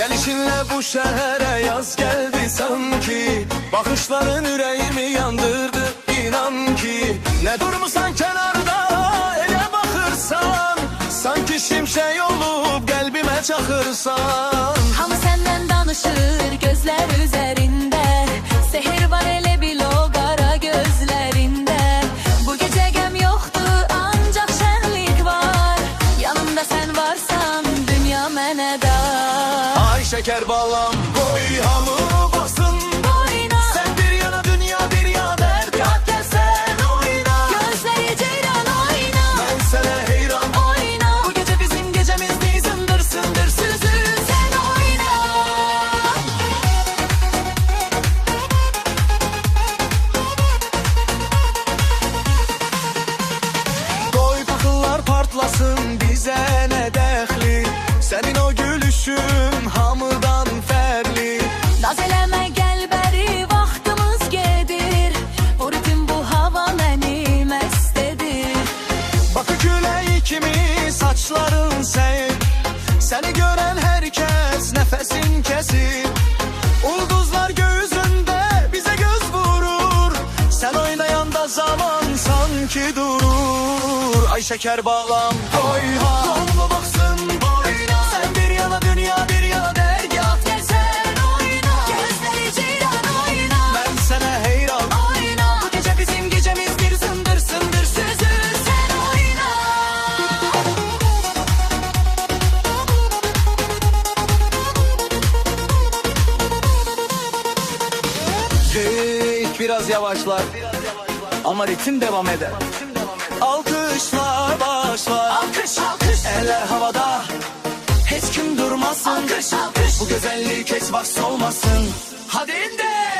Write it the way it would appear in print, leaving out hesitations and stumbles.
Gelişinle bu şehre yaz geldi sanki. Bakışların yüreğimi yandırdı inan ki. Ne durmuşsan kenarda ele bakırsan, sanki şimşek olup kalbime çakırsan. Hamı senden danışır gözler üzerinde, sehir var ele bil o kara gözlerinde. Bu gece gem yoktu ancak şenlik var, yanımda sen varsan dünya mene dar. Ay şeker balam koy hamı basın Oyna, sen bir yana dünya bir yana dert. Yak gel sen oyna, gözleri ceylan oyna, ben sana heyran. oyna. Bu gece bizim gecemiz değil, sındır sındır süzül Sen oyna. Koy takıllar partlasın bize ne dehli. Senin o gülüşün hamıdan ferli. Naz eləmə gəl bəri vaxtımız gedir, bu ritim bu hava məni məst edir. Bakı küleği kimi saçların sen. Seni gören herkes nefesin kesir. Ulduzlar göğsünde bize göz vurur. Sen oynayanda zaman sanki durur. Ay şeker bağlam koy ha, donlu baksın boyuna. Sen bir yana dünya bir yana dergah. Gel sen oyna, gözləri ceylan oyna, Ben sana heyran. oyna. Bu gece bizim gecemiz, bir sındır sındır süzül Sen oyna. Müzik biraz yavaşlar ama ritim devam eder. Alkışlar başlar, Alkış alkış, eller havada, hiç kim durmasın. alkış alkış. Bu güzellik hiç vaks olmasın. Hadi indir.